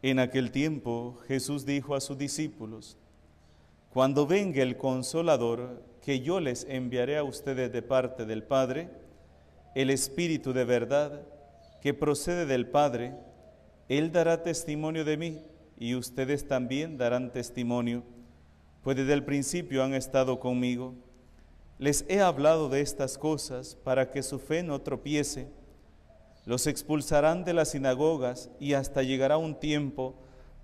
En aquel tiempo Jesús dijo a sus discípulos: Cuando venga el Consolador, que yo les enviaré a ustedes de parte del Padre, el Espíritu de verdad, que procede del Padre, Él dará testimonio de mí, y ustedes también darán testimonio, pues desde el principio han estado conmigo. Les he hablado de estas cosas para que su fe no tropiece. Los expulsarán de las sinagogas y hasta llegará un tiempo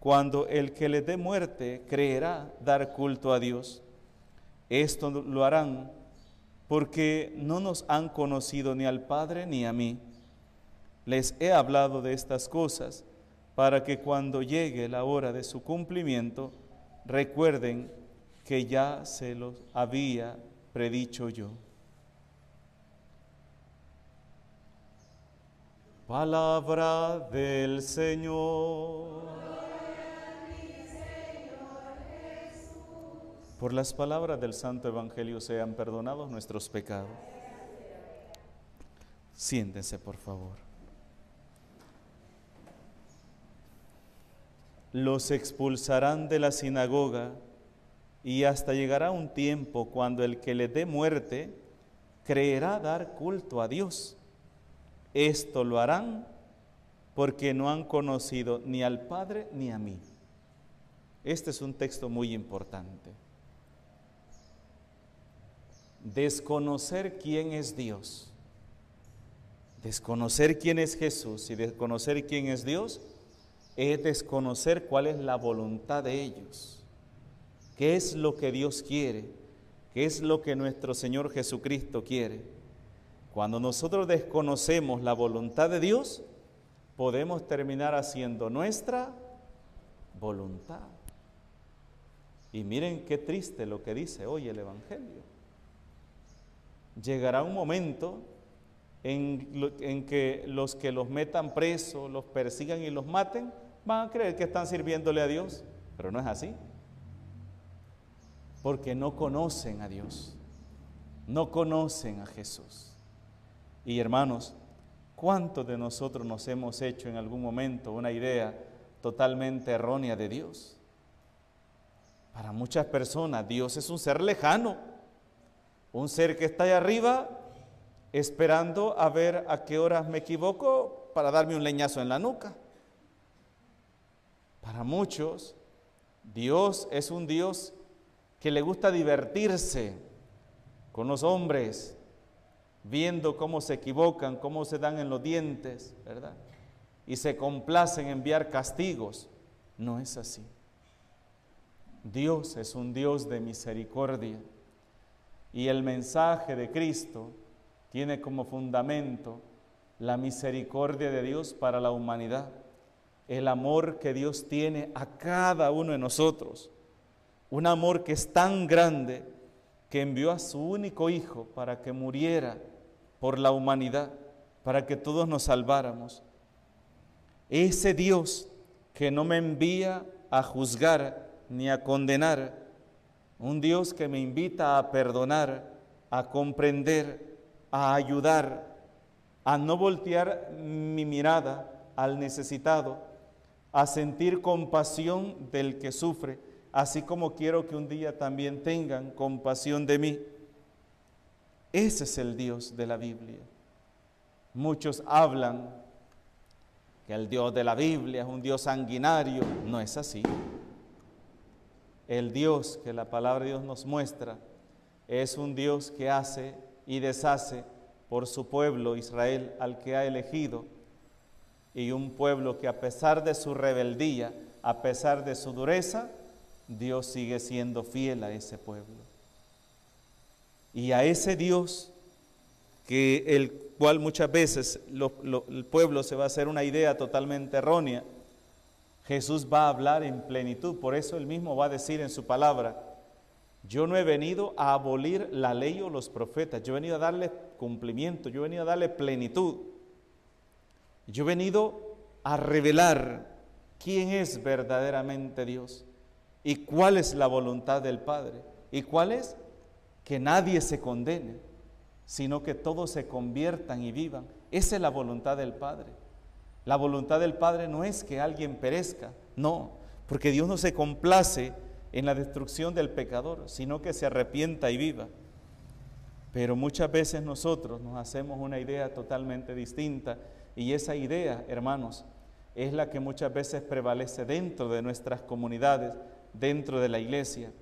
cuando el que les dé muerte creerá dar culto a Dios. Esto lo harán porque no nos han conocido ni al Padre ni a mí. Les he hablado de estas cosas para que cuando llegue la hora de su cumplimiento recuerden que ya se los había predicho yo. Palabra del Señor. Por las palabras del Santo Evangelio sean perdonados nuestros pecados. Siéntense, por favor. Los expulsarán de la sinagoga y hasta llegará un tiempo cuando el que les dé muerte creerá dar culto a Dios. Esto lo harán porque no han conocido ni al Padre ni a mí. Este es un texto muy importante. Desconocer quién es Dios, desconocer quién es Jesús y desconocer quién es Dios es desconocer cuál es la voluntad de ellos, qué es lo que Dios quiere, qué es lo que nuestro Señor Jesucristo quiere. Cuando nosotros desconocemos la voluntad de Dios, podemos terminar haciendo nuestra voluntad. Y miren qué triste lo que dice hoy el Evangelio. Llegará un momento en que los metan presos, los persigan y los maten, van a creer que están sirviéndole a Dios, pero no es así. Porque no conocen a Dios, no conocen a Jesús. Y hermanos, ¿cuántos de nosotros nos hemos hecho en algún momento una idea totalmente errónea de Dios? Para muchas personas Dios es un ser lejano, un ser que está allá arriba esperando a ver a qué horas me equivoco para darme un leñazo en la nuca. Para muchos, Dios es un Dios que le gusta divertirse con los hombres, viendo cómo se equivocan, cómo se dan en los dientes, ¿verdad? Y se complace en enviar castigos. No es así. Dios es un Dios de misericordia. Y el mensaje de Cristo tiene como fundamento la misericordia de Dios para la humanidad, el amor que Dios tiene a cada uno de nosotros, un amor que es tan grande que envió a su único Hijo para que muriera por la humanidad, para que todos nos salváramos. Ese Dios que no me envía a juzgar ni a condenar, un Dios que me invita a perdonar, a comprender, a ayudar, a no voltear mi mirada al necesitado, a sentir compasión del que sufre, así como quiero que un día también tengan compasión de mí. Ese es el Dios de la Biblia. Muchos hablan que el Dios de la Biblia es un Dios sanguinario. No es así. El Dios que la palabra de Dios nos muestra es un Dios que hace y deshace por su pueblo Israel, al que ha elegido, y un pueblo que a pesar de su rebeldía, a pesar de su dureza, Dios sigue siendo fiel a ese pueblo. Y a ese Dios, que el cual muchas veces el pueblo se va a hacer una idea totalmente errónea, Jesús va a hablar en plenitud. Por eso él mismo va a decir en su palabra: yo no he venido a abolir la ley o los profetas, yo he venido a darle cumplimiento, yo he venido a darle plenitud. Yo he venido a revelar quién es verdaderamente Dios y cuál es la voluntad del Padre. ¿Y cuál es? Que nadie se condene, sino que todos se conviertan y vivan. Esa es la voluntad del Padre. La voluntad del Padre no es que alguien perezca, No, porque Dios no se complace en la destrucción del pecador, sino que se arrepienta y viva. Pero muchas veces nosotros nos hacemos una idea totalmente distinta, y esa idea, hermanos, es la que muchas veces prevalece dentro de nuestras comunidades, dentro de la iglesia,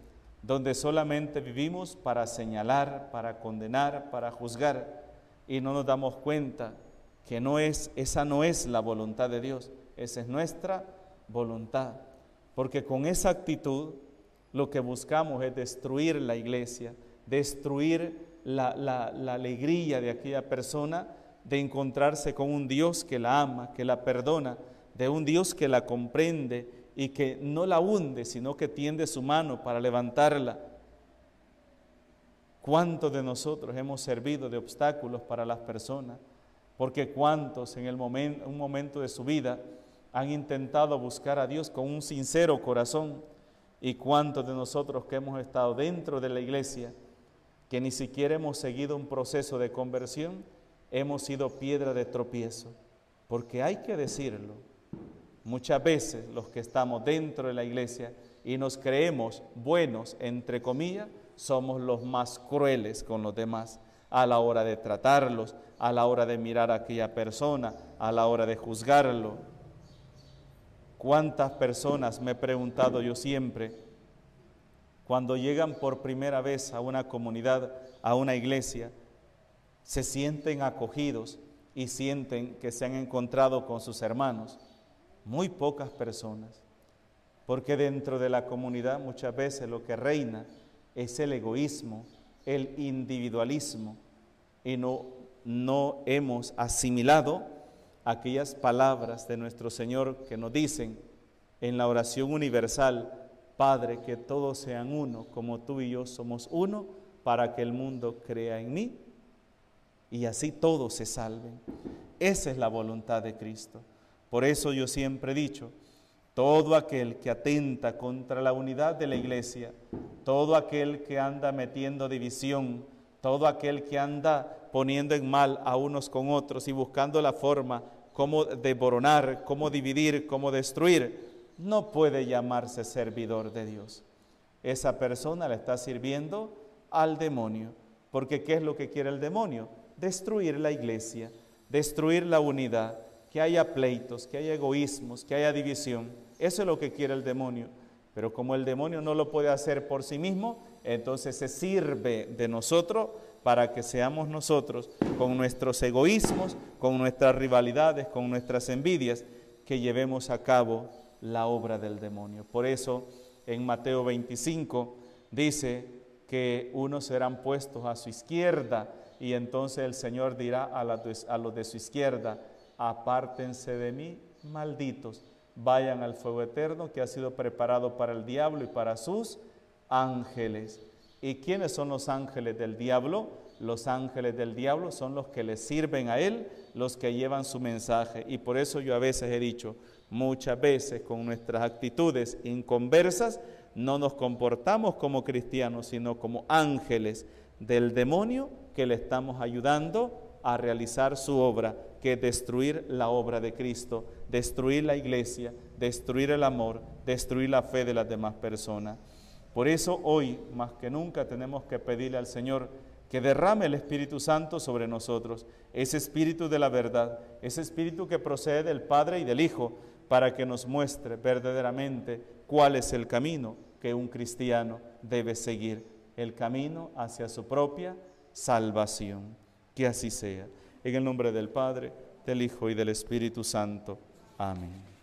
donde solamente vivimos para señalar, para condenar, para juzgar, y no nos damos cuenta que esa no es la voluntad de Dios, esa es nuestra voluntad, porque con esa actitud lo que buscamos es destruir la iglesia, destruir la alegría de aquella persona de encontrarse con un Dios que la ama, que la perdona, de un Dios que la comprende y que no la hunde, sino que tiende su mano para levantarla. ¿Cuántos de nosotros hemos servido de obstáculos para las personas? Porque cuántos en un momento de su vida han intentado buscar a Dios con un sincero corazón, y cuántos de nosotros que hemos estado dentro de la iglesia, que ni siquiera hemos seguido un proceso de conversión, hemos sido piedra de tropiezo. Porque hay que decirlo, muchas veces los que estamos dentro de la iglesia y nos creemos buenos, entre comillas, somos los más crueles con los demás, a la hora de tratarlos, a la hora de mirar a aquella persona, a la hora de juzgarlo. ¿Cuántas personas, me he preguntado yo siempre, cuando llegan por primera vez a una comunidad, a una iglesia, se sienten acogidos y sienten que se han encontrado con sus hermanos? Muy pocas personas, porque dentro de la comunidad muchas veces lo que reina es el egoísmo, el individualismo, y no hemos asimilado aquellas palabras de nuestro Señor que nos dicen en la oración universal: Padre, que todos sean uno, como tú y yo somos uno, para que el mundo crea en mí y así todos se salven. Esa es la voluntad de Cristo. Por eso yo siempre he dicho, todo aquel que atenta contra la unidad de la iglesia, todo aquel que anda metiendo división, todo aquel que anda poniendo en mal a unos con otros y buscando la forma cómo desboronar, cómo dividir, cómo destruir, no puede llamarse servidor de Dios. Esa persona le está sirviendo al demonio, porque ¿qué es lo que quiere el demonio? Destruir la iglesia, destruir la unidad, que haya pleitos, que haya egoísmos, que haya división. Eso es lo que quiere el demonio. Pero como el demonio no lo puede hacer por sí mismo, entonces se sirve de nosotros para que seamos nosotros, con nuestros egoísmos, con nuestras rivalidades, con nuestras envidias, que llevemos a cabo la obra del demonio. Por eso en Mateo 25 dice que unos serán puestos a su izquierda, y entonces el Señor dirá a los de su izquierda: apártense de mí, malditos, vayan al fuego eterno que ha sido preparado para el diablo y para sus ángeles. ¿Y quiénes son los ángeles del diablo? Los ángeles del diablo son los que le sirven a él, los que llevan su mensaje. Y por eso yo a veces he dicho, muchas veces con nuestras actitudes inconversas no nos comportamos como cristianos, sino como ángeles del demonio que le estamos ayudando a realizar su obra, que es destruir la obra de Cristo, destruir la iglesia, destruir el amor, destruir la fe de las demás personas. Por eso hoy, más que nunca, tenemos que pedirle al Señor que derrame el Espíritu Santo sobre nosotros, ese Espíritu de la verdad, ese Espíritu que procede del Padre y del Hijo, para que nos muestre verdaderamente cuál es el camino que un cristiano debe seguir, el camino hacia su propia salvación. Que así sea. En el nombre del Padre, del Hijo y del Espíritu Santo. Amén.